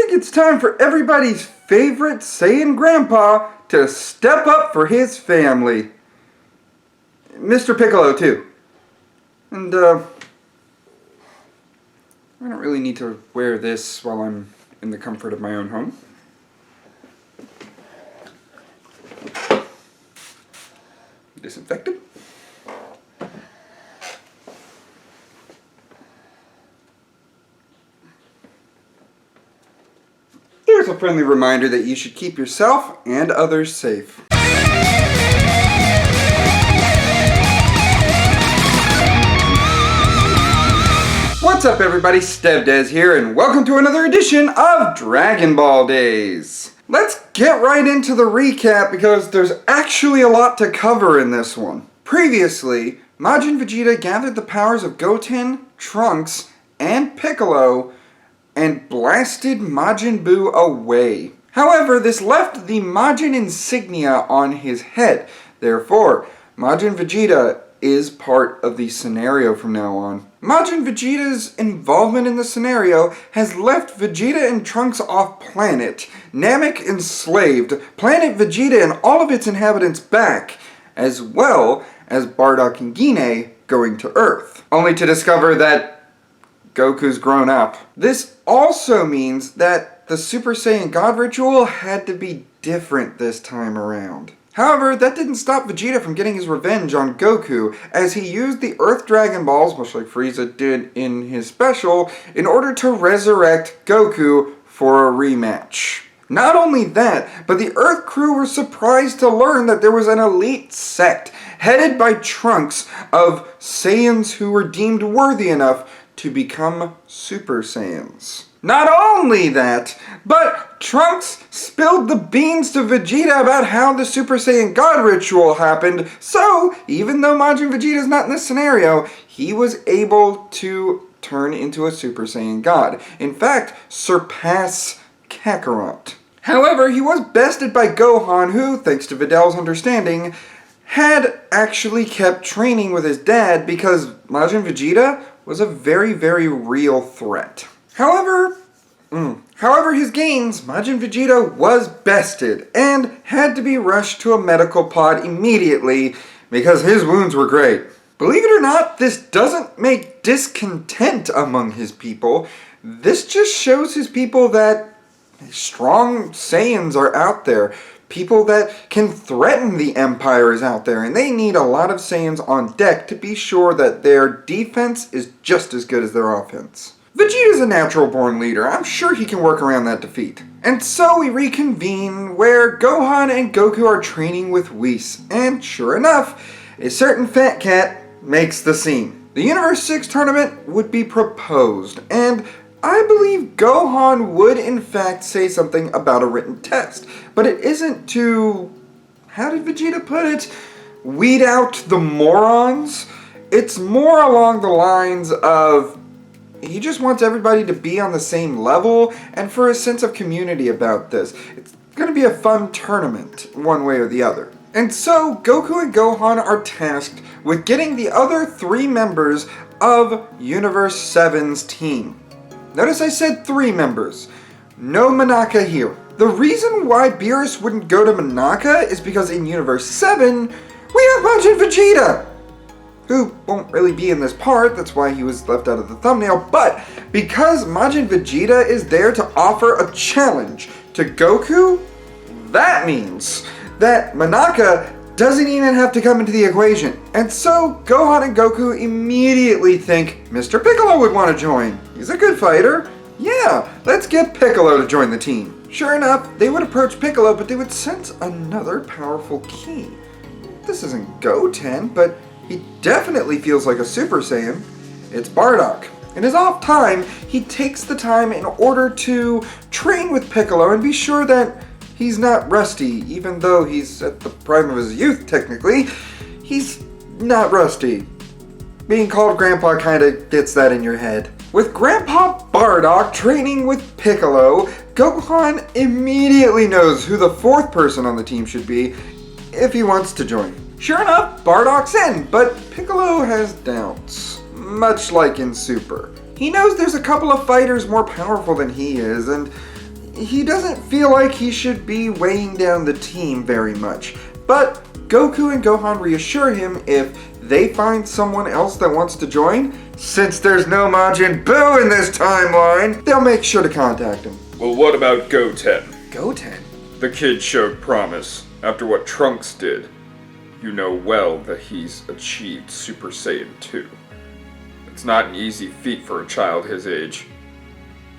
think it's time for everybody's favorite Saiyan grandpa to step up for his family. Mr. Piccolo, too. And, I don't really need to wear this while I'm in the comfort of my own home. Disinfected. There's a friendly reminder that you should keep yourself and others safe. What's up everybody, StevDez here, and welcome to another edition of Dragon Ball Days. Let's get right into the recap because there's actually a lot to cover in this one. Previously, Majin Vegeta gathered the powers of Goten, Trunks, and Piccolo and blasted Majin Buu away. However, this left the Majin insignia on his head. Therefore, Majin Vegeta is part of the scenario from now on. Majin Vegeta's involvement in the scenario has left Vegeta and Trunks off planet, Namek enslaved, planet Vegeta and all of its inhabitants back, as well as Bardock and Guinea going to Earth, only to discover that Goku's grown up. This also means that the Super Saiyan God ritual had to be different this time around. However, that didn't stop Vegeta from getting his revenge on Goku, as he used the Earth Dragon Balls, much like Frieza did in his special, in order to resurrect Goku for a rematch. Not only that, but the Earth crew were surprised to learn that there was an elite sect, headed by Trunks, of Saiyans who were deemed worthy enough to become Super Saiyans. Not only that, but Trunks spilled the beans to Vegeta about how the Super Saiyan God ritual happened, so even though Majin Vegeta is not in this scenario, he was able to turn into a Super Saiyan God. In fact, surpass Kakarot. However, he was bested by Gohan, who, thanks to Vidal's understanding, had actually kept training with his dad because Majin Vegeta was a very, very real threat. However, his gains, Majin Vegeta was bested and had to be rushed to a medical pod immediately because his wounds were great. Believe it or not, this doesn't make discontent among his people. This just shows his people that strong Saiyans are out there. People that can threaten the Empire is out there, and they need a lot of Saiyans on deck to be sure that their defense is just as good as their offense. Vegeta's a natural-born leader. I'm sure he can work around that defeat. And so we reconvene where Gohan and Goku are training with Whis, and sure enough, a certain fat cat makes the scene. The Universe 6 tournament would be proposed, and I believe Gohan would in fact say something about a written test, but it isn't to, how did Vegeta put it, weed out the morons? It's more along the lines of, he just wants everybody to be on the same level and for a sense of community about this. It's going to be a fun tournament, one way or the other. And so, Goku and Gohan are tasked with getting the other 3 members of Universe 7's team. Notice I said 3 members. No Monaka here. The reason why Beerus wouldn't go to Monaka is because in Universe 7, we have Majin Vegeta, who won't really be in this part, that's why he was left out of the thumbnail, but because Majin Vegeta is there to offer a challenge to Goku, that means that Monaka doesn't even have to come into the equation. And so Gohan and Goku immediately think Mr. Piccolo would want to join. He's a good fighter. Yeah, let's get Piccolo to join the team. Sure enough, they would approach Piccolo, but they would sense another powerful key. This isn't Goten, but he definitely feels like a Super Saiyan. It's Bardock. In his off time, he takes the time in order to train with Piccolo and be sure that he's not rusty, even though he's at the prime of his youth, technically. He's not rusty. Being called Grandpa kinda gets that in your head. With Grandpa Bardock training with Piccolo, Gohan immediately knows who the 4th person on the team should be if he wants to join. Sure enough, Bardock's in, but Piccolo has doubts, much like in Super. He knows there's a couple of fighters more powerful than he is, and he doesn't feel like he should be weighing down the team very much. But Goku and Gohan reassure him if they find someone else that wants to join, since there's no Majin Buu in this timeline, they'll make sure to contact him. Well, what about Goten? Goten? The kid showed promise after what Trunks did. You know well that he's achieved Super Saiyan 2. It's not an easy feat for a child his age.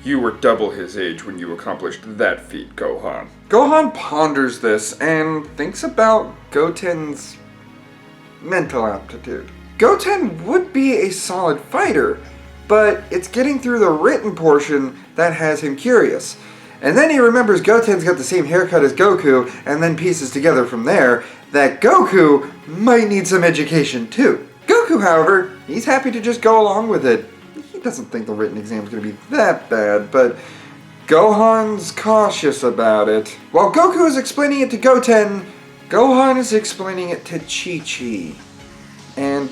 You were double his age when you accomplished that feat, Gohan. Gohan ponders this and thinks about Goten's mental aptitude. Goten would be a solid fighter, but it's getting through the written portion that has him curious. And then he remembers Goten's got the same haircut as Goku, and then pieces together from there that Goku might need some education too. Goku, however, he's happy to just go along with it. He doesn't think the written exam is going to be that bad, but Gohan's cautious about it. While Goku is explaining it to Goten, Gohan is explaining it to Chi-Chi. And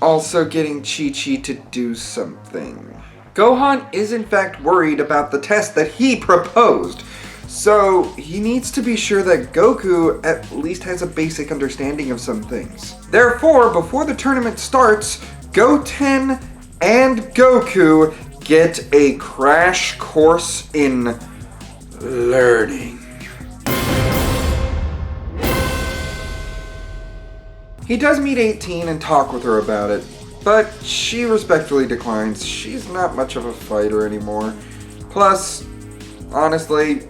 also getting Chi-Chi to do something. Gohan is in fact worried about the test that he proposed, so he needs to be sure that Goku at least has a basic understanding of some things. Therefore, before the tournament starts, Goten and Goku get a crash course in learning. He does meet 18 and talk with her about it, but she respectfully declines. She's not much of a fighter anymore. Plus, honestly,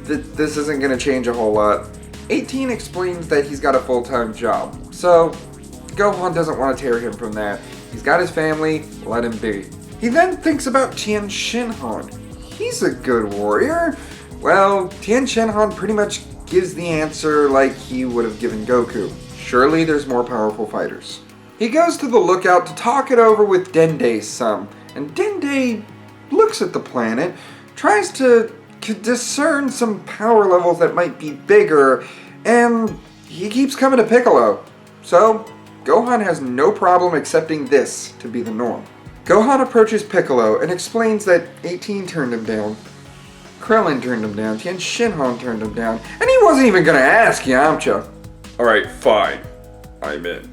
this isn't going to change a whole lot. 18 explains that he's got a full-time job, so Gohan doesn't want to tear him from that. He's got his family, let him be. He then thinks about Tien Shinhan. He's a good warrior. Well, Tien Shinhan pretty much gives the answer like he would have given Goku. Surely there's more powerful fighters. He goes to the lookout to talk it over with Dende some, and Dende looks at the planet, tries to discern some power levels that might be bigger, and he keeps coming to Piccolo. So, Gohan has no problem accepting this to be the norm. Gohan approaches Piccolo and explains that 18 turned him down, Krillin turned him down, Tien Shinhan turned him down, and he wasn't even gonna ask Yamcha. Alright, fine. I'm in.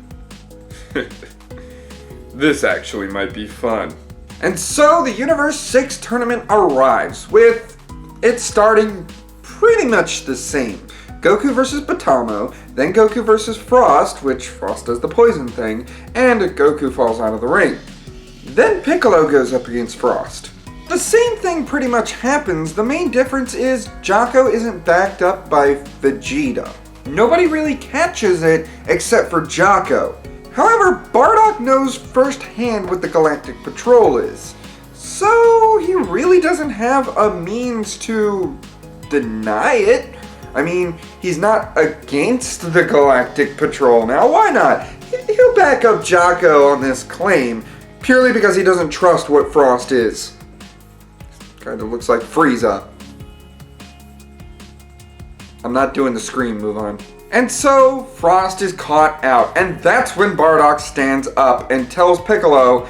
This actually might be fun. And so the Universe 6 tournament arrives, with it starting pretty much the same. Goku versus Batamo, then Goku versus Frost, which Frost does the poison thing, and Goku falls out of the ring. Then Piccolo goes up against Frost. The same thing pretty much happens. The main difference is Jocko isn't backed up by Vegeta. Nobody really catches it except for Jocko. However, Bardock knows firsthand what the Galactic Patrol is, so he really doesn't have a means to deny it. I mean, he's not against the Galactic Patrol now. Why not? He'll back up Jocko on this claim, purely because he doesn't trust what Frost is. Kind of looks like Frieza. I'm not doing the scream, move on. And so, Frost is caught out, and that's when Bardock stands up and tells Piccolo,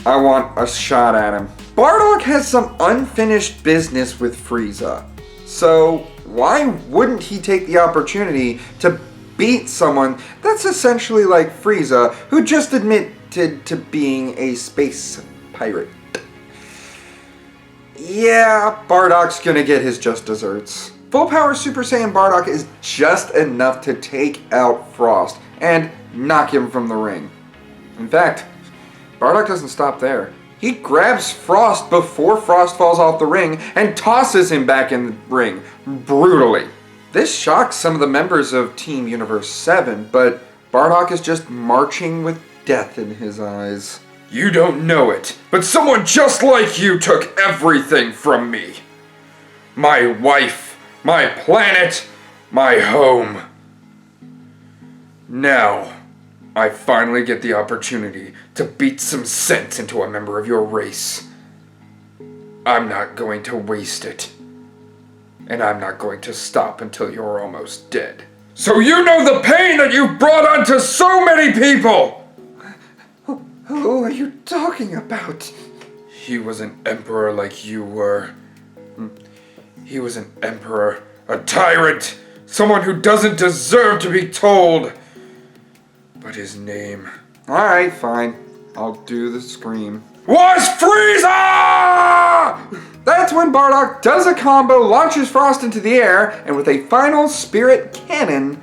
I want a shot at him. Bardock has some unfinished business with Frieza, so why wouldn't he take the opportunity to beat someone that's essentially like Frieza, who just admitted to being a space pirate? Yeah, Bardock's gonna get his just desserts. Full power Super Saiyan Bardock is just enough to take out Frost and knock him from the ring. In fact, Bardock doesn't stop there. He grabs Frost before Frost falls off the ring and tosses him back in the ring, brutally. This shocks some of the members of Team Universe 7, but Bardock is just marching with death in his eyes. You don't know it, but someone just like you took everything from me. My wife, my planet, my home. Now, I finally get the opportunity to beat some sense into a member of your race. I'm not going to waste it. And I'm not going to stop until you're almost dead. So you know the pain that you've brought onto so many people! Who are you talking about? He was an emperor like you were. He was an emperor, a tyrant, someone who doesn't deserve to be told. But his name... Alright, fine. I'll do the scream. Was Frieza! That's when Bardock does a combo, launches Frost into the air, and with a final spirit cannon,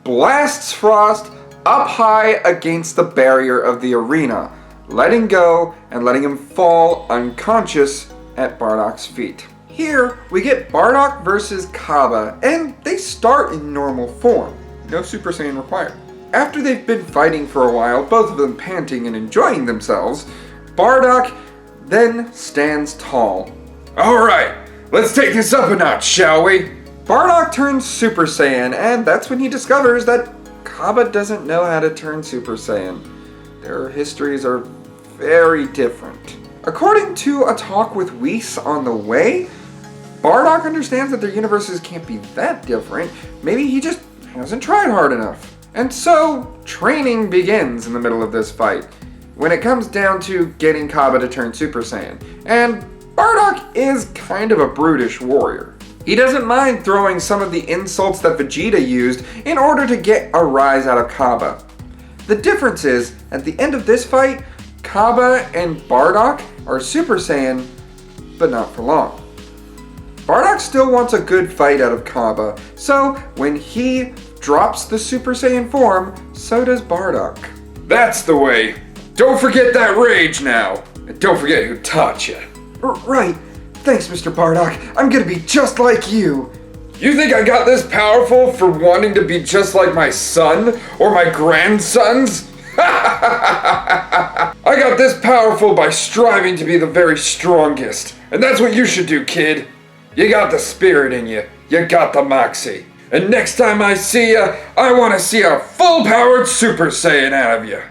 blasts Frost up high against the barrier of the arena, letting go and letting him fall unconscious at Bardock's feet. Here, we get Bardock versus Cabba, and they start in normal form. No Super Saiyan required. After they've been fighting for a while, both of them panting and enjoying themselves, Bardock then stands tall. Alright, let's take this up a notch, shall we? Bardock turns Super Saiyan, and that's when he discovers that Cabba doesn't know how to turn Super Saiyan. Their histories are very different. According to a talk with Whis on the way, Bardock understands that their universes can't be that different. Maybe he just hasn't tried hard enough. And so, training begins in the middle of this fight, when it comes down to getting Cabba to turn Super Saiyan. And Bardock is kind of a brutish warrior. He doesn't mind throwing some of the insults that Vegeta used in order to get a rise out of Cabba. The difference is, at the end of this fight, Cabba and Bardock are Super Saiyan, but not for long. Bardock still wants a good fight out of Cabba, so when he drops the Super Saiyan form, so does Bardock. That's the way. Don't forget that rage now. And don't forget who taught you. Right. Thanks, Mr. Bardock. I'm gonna be just like you. You think I got this powerful for wanting to be just like my son or my grandsons? I got this powerful by striving to be the very strongest. And that's what you should do, kid. You got the spirit in you. You got the moxie. And next time I see ya, I want to see a full-powered Super Saiyan out of you.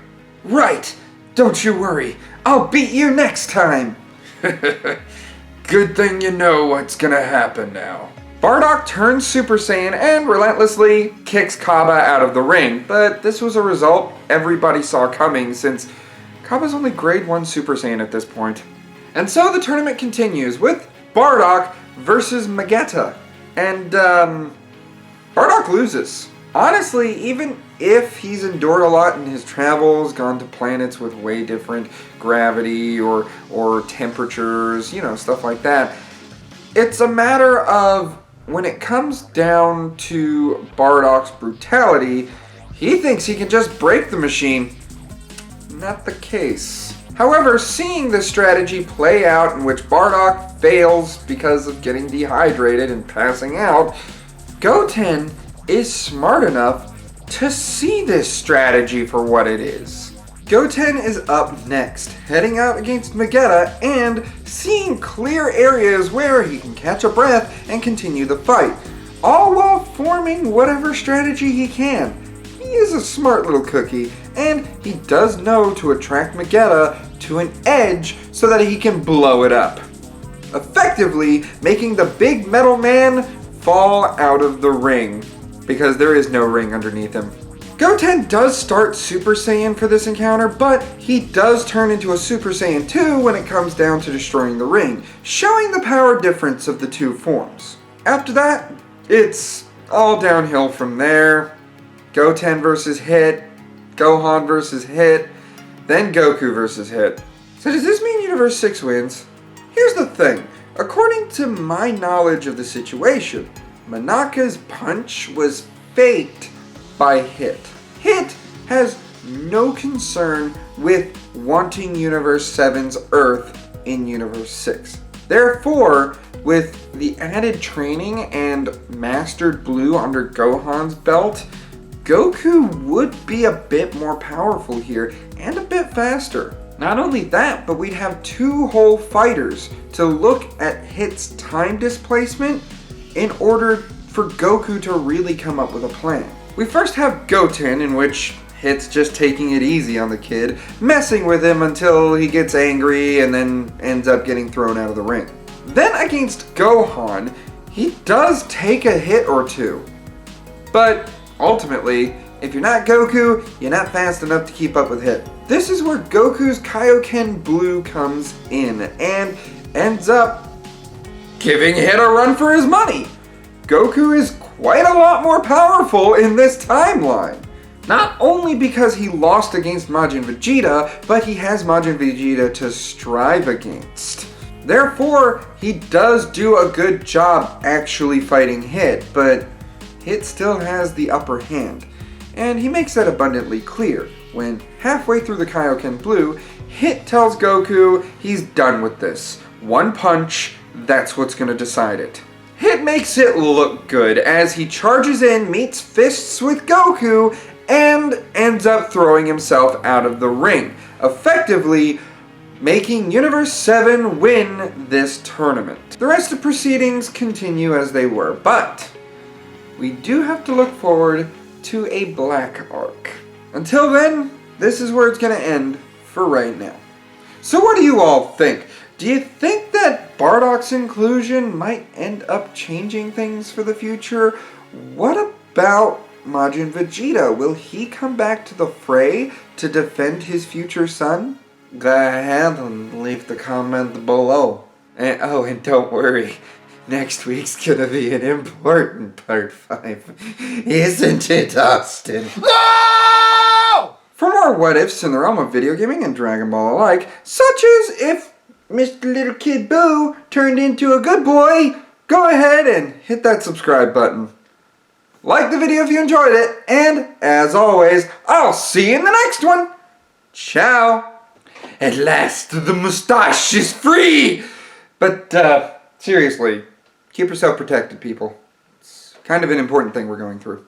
Right. Don't you worry. I'll beat you next time. Good thing you know what's gonna happen now. Bardock turns Super Saiyan and relentlessly kicks Cabba out of the ring, but this was a result everybody saw coming since Cabba's only grade 1 Super Saiyan at this point. And so the tournament continues with Bardock versus Vegeta, and Bardock loses. Honestly, even if he's endured a lot in his travels, gone to planets with way different gravity or temperatures, stuff like that, it's a matter of when it comes down to Bardock's brutality, he thinks he can just break the machine. Not the case. However, seeing this strategy play out in which Bardock fails because of getting dehydrated and passing out, Goten is smart enough to see this strategy for what it is. Goten is up next, heading out against Vegeta and seeing clear areas where he can catch a breath and continue the fight, all while forming whatever strategy he can. He is a smart little cookie, and he does know to attract Vegeta to an edge so that he can blow it up, effectively making the big metal man fall out of the ring, because there is no ring underneath him. Goten does start Super Saiyan for this encounter, but he does turn into a Super Saiyan 2 when it comes down to destroying the ring, showing the power difference of the two forms. After that, it's all downhill from there. Goten versus Hit, Gohan versus Hit, then Goku versus Hit. So does this mean Universe 6 wins? Here's the thing. According to my knowledge of the situation, Manaka's punch was faked by Hit. Hit has no concern with wanting Universe 7's Earth in Universe 6. Therefore, with the added training and mastered blue under Gohan's belt, Goku would be a bit more powerful here and a bit faster. Not only that, but we'd have two whole fighters to look at Hit's time displacement in order for Goku to really come up with a plan. We first have Goten, in which Hit's just taking it easy on the kid, messing with him until he gets angry and then ends up getting thrown out of the ring. Then against Gohan, he does take a hit or two. But ultimately, if you're not Goku, you're not fast enough to keep up with Hit. This is where Goku's Kaioken Blue comes in and ends up giving Hit a run for his money. Goku is quite a lot more powerful in this timeline. Not only because he lost against Majin Vegeta, but he has Majin Vegeta to strive against. Therefore, he does do a good job actually fighting Hit, but Hit still has the upper hand. And he makes that abundantly clear when halfway through the Kaioken Blue, Hit tells Goku he's done with this. One punch, that's what's gonna decide it. Hit makes it look good as he charges in, meets fists with Goku, and ends up throwing himself out of the ring, effectively making Universe 7 win this tournament. The rest of proceedings continue as they were, but we do have to look forward to a black arc. Until then, this is where it's going to end for right now. So what do you all think? Do you think that Bardock's inclusion might end up changing things for the future? What about Majin Vegeta? Will he come back to the fray to defend his future son? Go ahead and leave the comment below. And don't worry, next week's gonna be an important part 5. Isn't it, Austin? No! For more what-ifs in the realm of video gaming and Dragon Ball alike, such as if Mr. Little Kid Boo turned into a good boy, go ahead and hit that subscribe button. Like the video if you enjoyed it, and as always, I'll see you in the next one. Ciao. At last, the mustache is free! But, seriously, keep yourself protected, people. It's kind of an important thing we're going through.